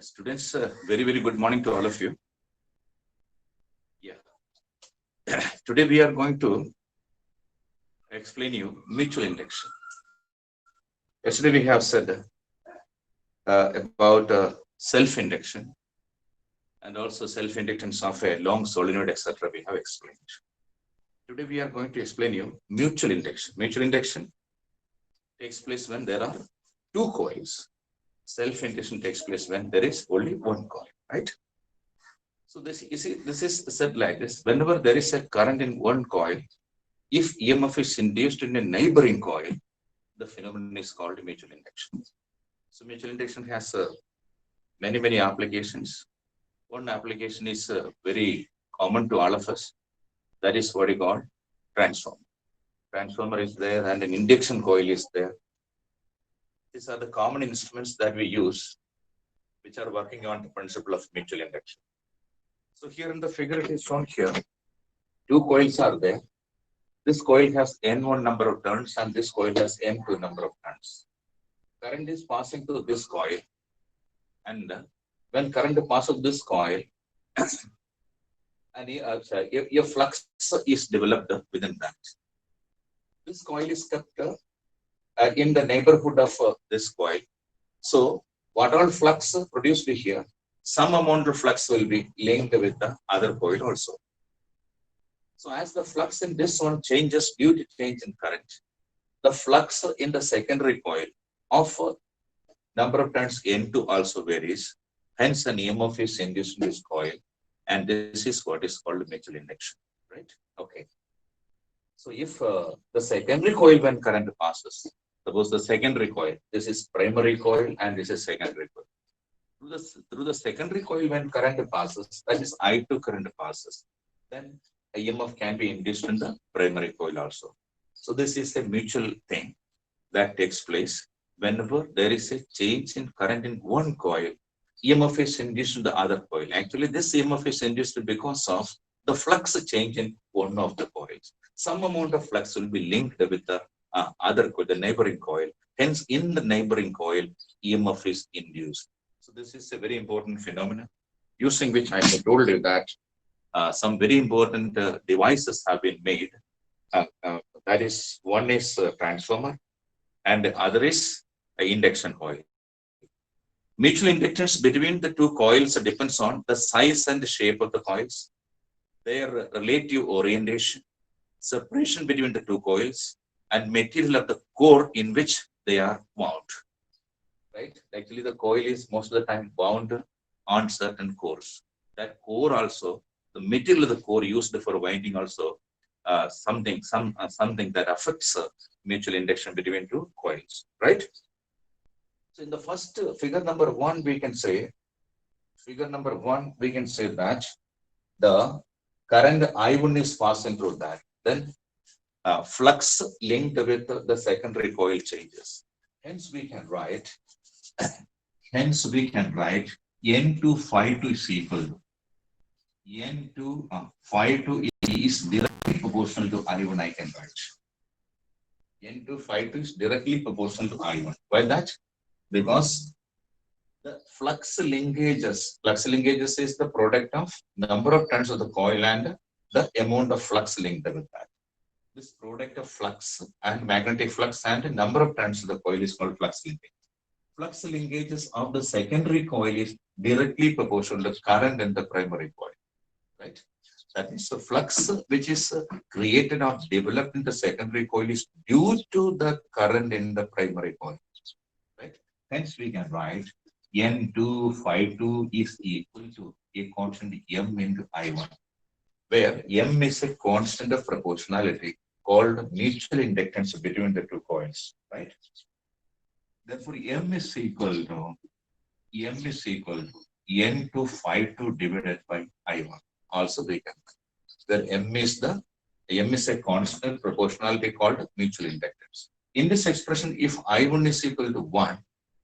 Students, very good morning to all of you. Yeah, today we are going to explain you mutual induction. Yesterday we have said about self-induction and also self-inductance of a long solenoid, etc. We have explained. Today we are going to explain you mutual induction. Mutual induction takes place when there are two coils. Self-induction takes place when there is only one coil, right? So this is said like this. Whenever there is a current in one coil, if EMF is induced in a neighboring coil, the phenomenon is called mutual induction. So mutual induction has many applications. One application is very common to all of us. That is what we call transformer. Transformer is there and an induction coil is there. These are the common instruments that we use, which are working on the principle of mutual induction. So here in the figure it is shown here, two coils are there. This coil has N1 number of turns and this coil has N2 number of turns. Current is passing through this coil, and when current passes this coil, and a flux is developed within that. This coil is kept in the neighborhood of this coil. So what all flux produced here, some amount of flux will be linked with the other coil also. So as the flux in this one changes due to change in current, the flux in the secondary coil of number of turns N2 also varies. Hence an EMF is induced in this coil, and this is what is called mutual induction, right? Okay. So if the secondary coil when current passes, suppose the secondary coil, this is primary coil and this is secondary coil. Through the secondary coil when current passes, that is I2 current passes, then EMF can be induced in the primary coil also. So this is a mutual thing that takes place whenever there is a change in current in one coil. EMF is induced in the other coil. Actually, this EMF is induced because of the flux change in one of the coils. Some amount of flux will be linked with the other coil, the neighboring coil. Hence, in the neighboring coil, EMF is induced. So this is a very important phenomenon, using which I have told you that some very important devices have been made. That is, one is transformer and the other is induction coil. Mutual inductance between the two coils depends on the size and the shape of the coils, their relative orientation, separation between the two coils, and material of the core in which they are wound. Right? Actually, the coil is most of the time wound on certain cores. That core also, the material of the core used for winding also, something that affects mutual induction between two coils. Right? So in the first figure number one, we can say that the current I1 is passing through that. Then flux linked with the secondary coil changes. Hence we can write N2 phi2 is equal to N2 phi2 is directly proportional to I1. I can write N2 phi2 is directly proportional to I1. Why that? Because the flux linkages is the product of number of turns of the coil and the amount of flux linked with that. This product of flux and magnetic flux and number of turns of the coil is called flux linkage. Flux linkages of the secondary coil is directly proportional to current in the primary coil, right? That means the flux which is created or developed in the secondary coil is due to the current in the primary coil, right? Hence we can write N2 phi2 is equal to a constant M into I1, where M is a constant of proportionality called mutual inductance between the two coils, right? Therefore, M is equal to N2 phi2 divided by I1. Also, we can, where M is a constant proportionality called mutual inductance. In this expression, if I1 is equal to 1,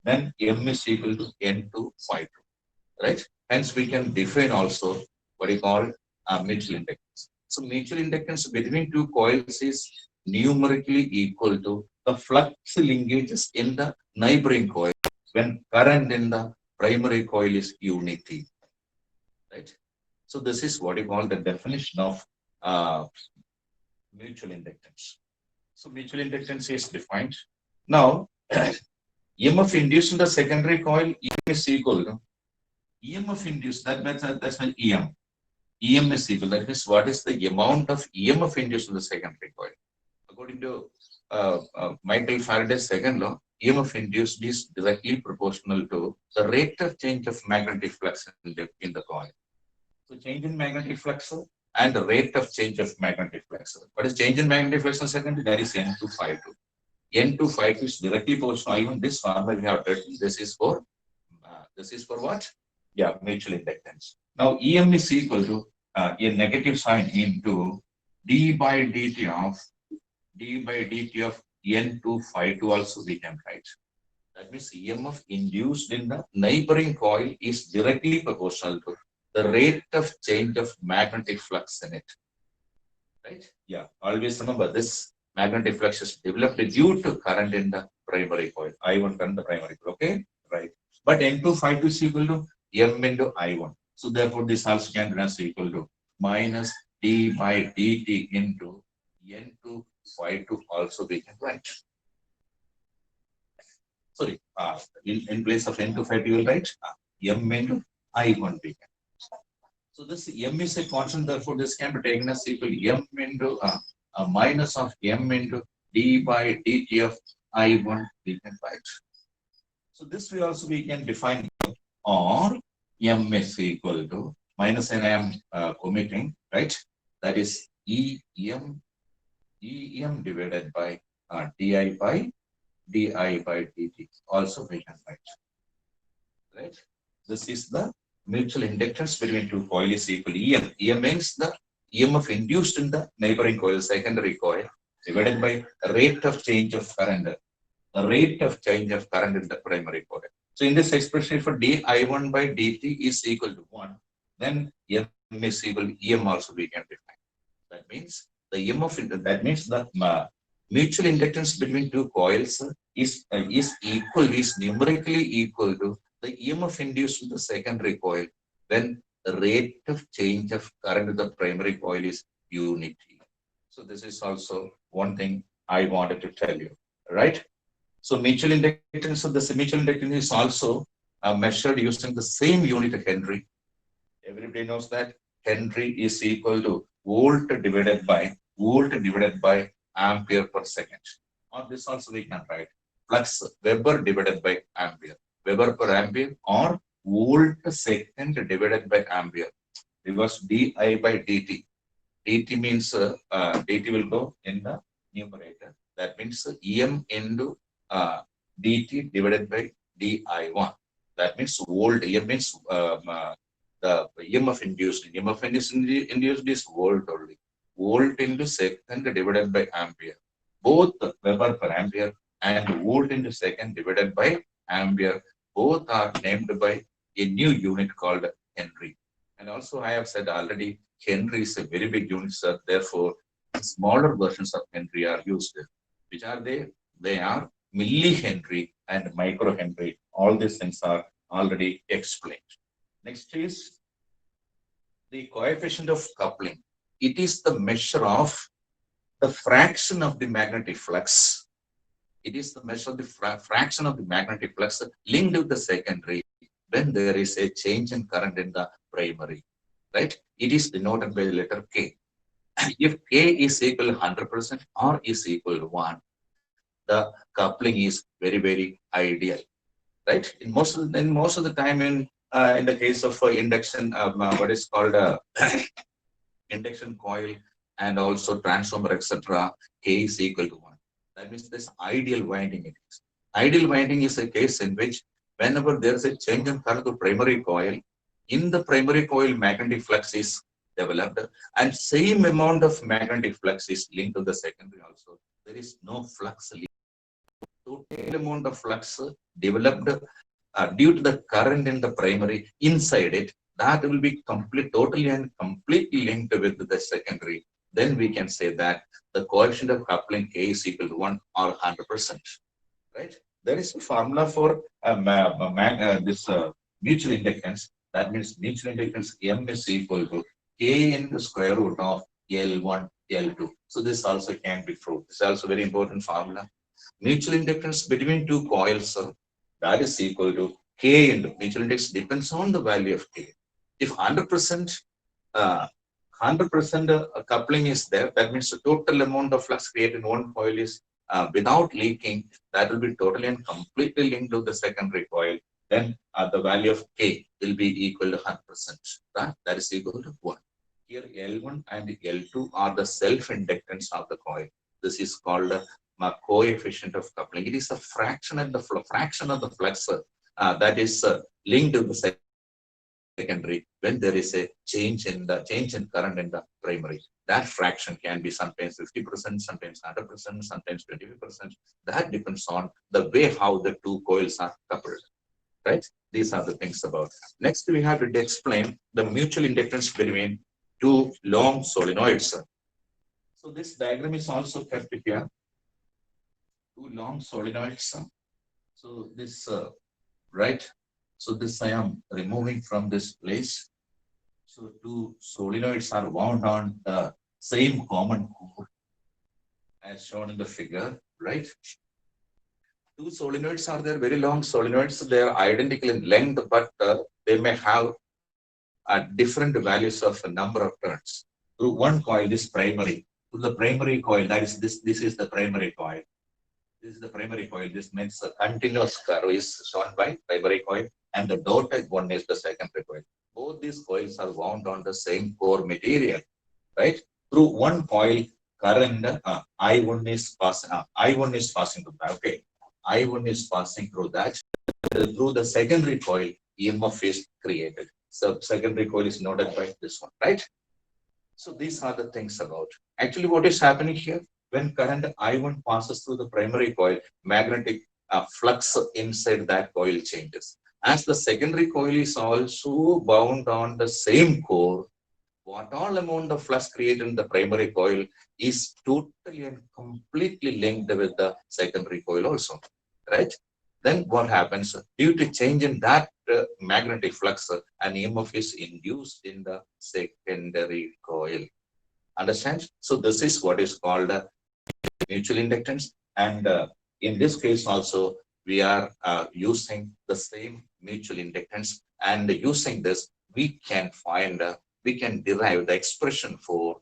then M is equal to N2 phi2, right? Hence, we can define also what we call mutual inductance. So, mutual inductance between two coils is numerically equal to the flux linkages in the neighboring coil when current in the primary coil is unity, right? So this is what you call the definition of mutual inductance. So mutual inductance is defined. Now, EMF induced in the secondary coil is equal to EMF induced. That's my EM. EM is equal. That means what is the amount of EMF induced in the secondary coil? According to Michael Faraday's second law, EMF induced is directly proportional to the rate of change of magnetic flux in the coil. So change in magnetic flux and the rate of change of magnetic flux. What is change in magnetic flux in secondary? That is N252. N252 is directly proportional. Even this formula we have written. This is for what? Yeah, mutual inductance. Now EM is equal to a negative sign into d by dt of N252 also we can write. That means EMF induced in the neighboring coil is directly proportional to the rate of change of magnetic flux in it. Right? Yeah. Always remember this magnetic flux is developed due to current in the primary coil. I1 current the primary coil. Okay? Right. But N252 is equal to M into I1. So therefore this also can be equal to minus d by dt into N252 also we can write. Sorry, in place of N252 you will write M into I1 we can. So this M is a constant, therefore this can be taken as equal to M into a minus of M into d by dt of I1 we can write. So this way also we can define or M is equal to minus and I am omitting, right? That is EM divided by di by dt. Also we can write, right? This is the mutual inductance between two coils is equal to EM. EM means the EMF induced in the neighboring coil, secondary coil, divided by rate of change of current. The rate of change of current in the primary coil. So in this expression, if di1 by dt is equal to 1, then M is equal to EM also we can define. That means the EMF, that means the mutual inductance between two coils is numerically equal to the EMF induced in the secondary coil when the rate of change of current in the primary coil is unity. So this is also one thing I wanted to tell you, right? So mutual inductance of the mutual inductance is also measured using the same unit Henry. Everybody knows that Henry is equal to volt divided by ampere per second. Or this also we can write flux Weber divided by ampere. Weber per ampere or volt second divided by ampere. Because di by dt. dt means dt will go in the numerator. That means EM into dt divided by di1. That means volt. EM means the EMF induced. EMF induced is volt only. Volt into second divided by ampere. Both Weber per ampere and volt into second divided by ampere. Both are named by a new unit called Henry. And also I have said already, Henry is a very big unit, sir. Therefore, smaller versions of Henry are used. Which are they? They are millihenry and microhenry. All these things are already explained. Next is the coefficient of coupling. It is the measure of the fraction of the magnetic flux. It is the measure of the fraction of the magnetic flux linked with the secondary when there is a change in current in the primary, right? It is denoted by the letter K. If K is equal to 100% or is equal to 1, the coupling is very, very ideal, right? In most of the time in the case of induction, what is called induction coil and also transformer, etc., K is equal to 1. That means this ideal winding it is. Ideal winding is a case in which whenever there is a change in current to primary coil, in the primary coil magnetic flux is developed and same amount of magnetic flux is linked to the secondary also. There is no flux linked. Total amount of flux developed due to the current in the primary inside it, that will be totally and completely linked with the secondary. Then we can say that the coefficient of coupling K is equal to 1 or 100%. Right? There is a formula for this mutual inductance. That means mutual inductance M is equal to K in the square root of L1, L2. So this also can be proved. This is also very important formula. Mutual inductance between two coils, that is equal to K into mutual inductance depends on the value of K. If 100% 100% coupling is there, that means the total amount of flux created in one coil is without leaking, that will be totally and completely linked to the secondary coil. Then the value of K will be equal to 100%. That is equal to 1. Here L1 and L2 are the self-inductance of the coil. This is called coefficient of coupling. It is a fraction of the flux that is linked to the secondary when there is a change in current in the primary. That fraction can be sometimes 50%, sometimes 100%, sometimes 25%. That depends on the way how the two coils are coupled. Right? These are the things about. Next, we have to explain the mutual inductance between two long solenoids. So this diagram is also kept here. Two long solenoids. So this right. So this I am removing from this place. So two solenoids are wound on the same common core as shown in the figure, right? Two solenoids are there, very long solenoids. They are identical in length, but they may have different values of a number of turns. Through one coil, this primary, to the primary coil, that is this is the primary coil. This is the primary coil. This means a continuous curve is shown by primary coil, and the dotted one is the secondary coil. Both these coils are wound on the same core material, right? Through one coil, current I1 is passing through that. Okay, I1 is passing through that. Through the secondary coil, EMF is created. So secondary coil is noted by this one, right? So these are the things about. Actually, what is happening here? When current I1 passes through the primary coil, magnetic flux inside that coil changes. As the secondary coil is also bound on the same core, what all amount of flux created in the primary coil is totally and completely linked with the secondary coil also, right? Then what happens? Due to change in that magnetic flux, an EMF is induced in the secondary coil. Understand? So this is what is called mutual inductance. And in this case also, we are using the same mutual inductance. And using this, we can derive the expression for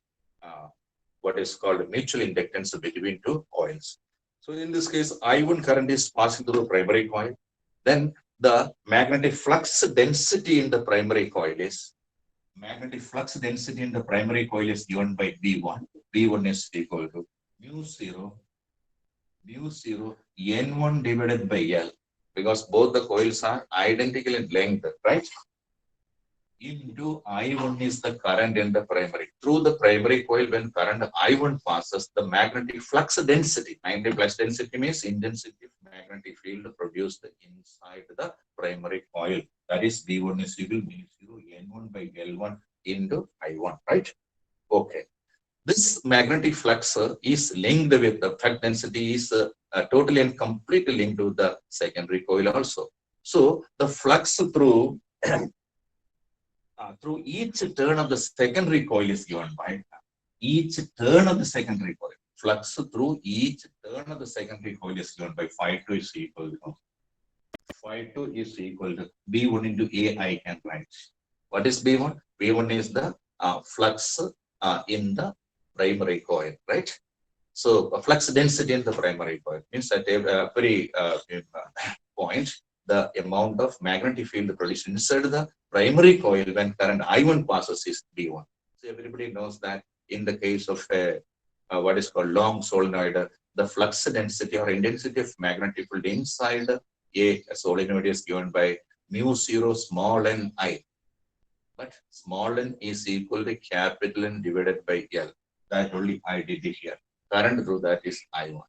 what is called mutual inductance between two coils. So in this case, I1 current is passing through the primary coil. Then the magnetic flux density in the primary coil is given by V1. V1 is equal to mu 0 N1 divided by L, because both the coils are identical in length, right? Into I1 is the current in the primary. Through the primary coil, when current I1 passes, the magnetic flux density, magnetic flux density means intensity of magnetic field produced inside the primary coil. That is V1 is equal to mu 0 N1 by L1 into I1, right? Okay. This magnetic flux is linked with the flux density is totally and completely linked to the secondary coil also. So the flux through each turn of the secondary coil is given by each turn of the secondary coil. Flux through each turn of the secondary coil is given by phi2 is equal to B1 into A. I can write. What is B1? B1 is the flux in the primary coil, right? So flux density in the primary coil means at every point, the amount of magnetic field produced inside the primary coil when current I1 passes is B1. So everybody knows that in the case of what is called long solenoid, the flux density or intensity of magnetic field inside a solenoid is given by mu 0 small n I. But small n is equal to capital N divided by L. That only I did it here. Current through that is I1.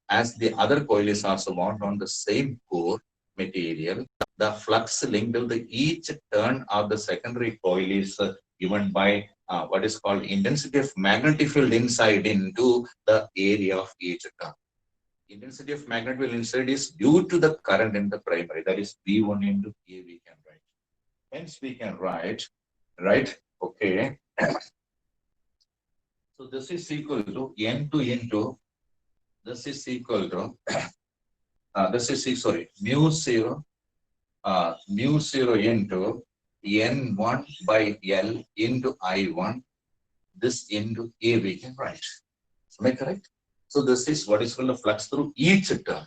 As the other coil is also wound on the same core material, the flux linked to each turn of the secondary coil is given by what is called intensity of magnetic field inside into the area of each turn. Intensity of magnetic field inside is due to the current in the primary. That is V1 into A we can write. Hence we can write, right? Okay. So this is equal to N2 into, this is equal to, sorry, mu 0 into N1 by L into I1, this into A we can write. Am I correct? So this is what is called the flux through each term.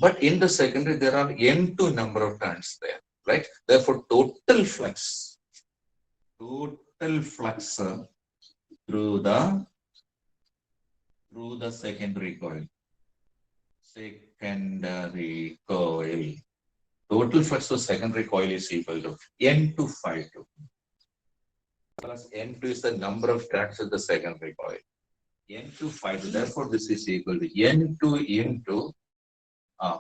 But in the secondary, there are N2 number of turns there, right? Therefore, total flux through the secondary coil. Total flux to secondary coil is equal to N2 phi2 plus N2 is the number of turns of the secondary coil. N2 phi2. Therefore, this is equal to N2 into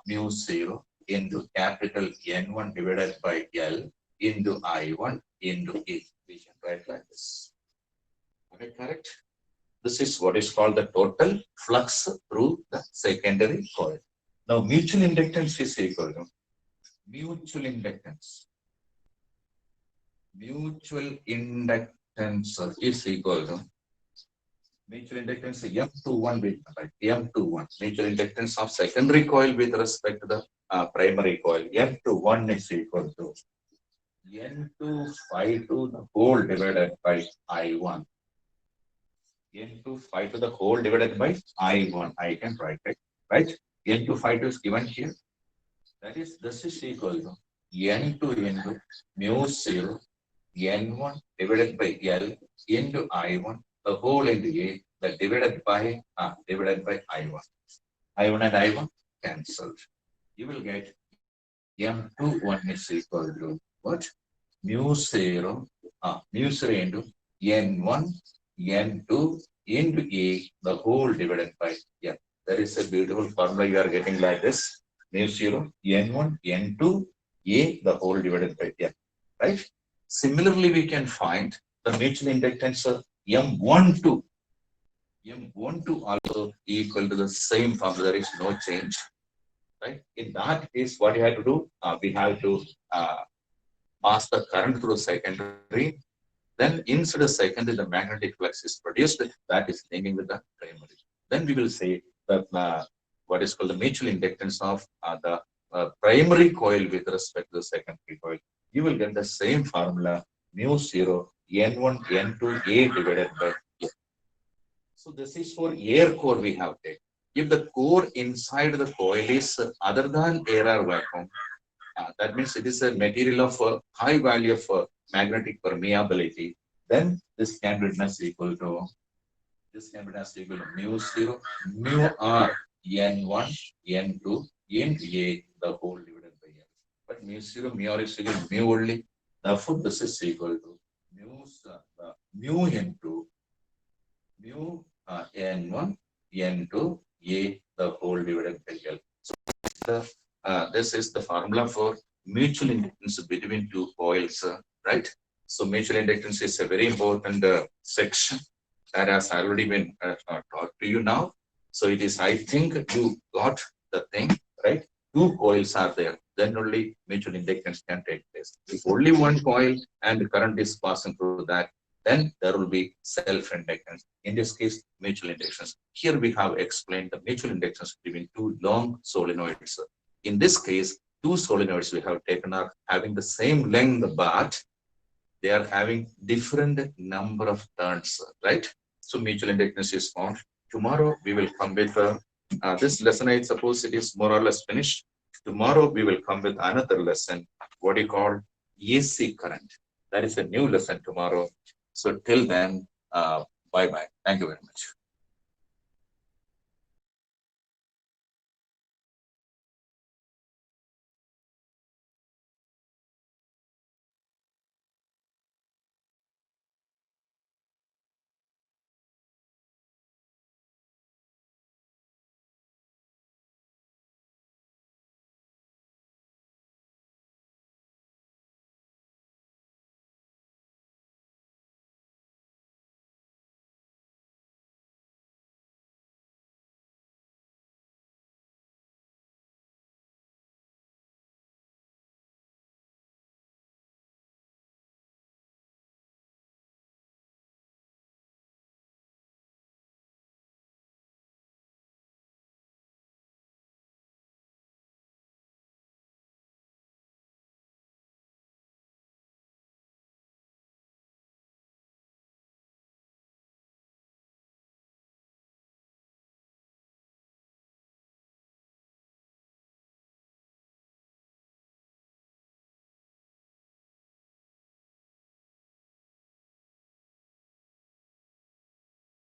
mu 0 into capital N1 divided by L into I1 into A. We can write like this. Okay, correct? This is what is called the total flux through the secondary coil. Now, mutual inductance is equal to mutual inductance. Mutual inductance is equal to mutual inductance M21 with M21. Mutual inductance of secondary coil with respect to the primary coil. M21 is equal to N2 phi to the whole divided by I1. N2 phi to the whole divided by I1. I can write it, right? N2 phi is given here. That is, this is equal to N2 into mu 0 N1 divided by L into I1, the whole into A, that divided by I1. I1 and I1 cancelled. You will get M21 is equal to what? Mu 0 into N1, N2 into A, the whole divided by N. That is a beautiful formula you are getting like this. Mu 0, N1, N2, A, the whole divided by N. Right? Similarly, we can find the mutual inductance of M12. M12 also equal to the same formula. There is no change. Right? In that case, what you have to do, we have to pass the current through secondary. Then inside the secondary, the magnetic flux is produced. That is naming with the primary. Then we will say that what is called the mutual inductance of the primary coil with respect to the secondary coil. You will get the same formula mu 0 N1 N2 A divided by A. So this is for air core we have taken. If the core inside the coil is other than air or vacuum, that means it is a material of high value of magnetic permeability, then this can be written as equal to mu 0 mu r n1 n2 into A, the whole divided by L. But mu 0 mu r is equal to mu only. Therefore, this is equal to mu into mu n1 n2 A, the whole divided by L. So this is the formula for mutual inductance between two coils, right? So mutual inductance is a very important section that has already been taught to you now. So it is, I think you got the thing, right? Two coils are there, then only mutual inductance can take place. If only one coil and the current is passing through that, then there will be self-inductance. In this case, mutual inductance. Here we have explained the mutual inductance between two long solenoids. In this case, two solenoids we have taken are having the same length, but they are having different number of turns, right? So mutual inductance is found. Tomorrow we will come with this lesson. I suppose it is more or less finished. Tomorrow we will come with another lesson, what you call AC current. That is a new lesson tomorrow. So till then, bye bye. Thank you very much.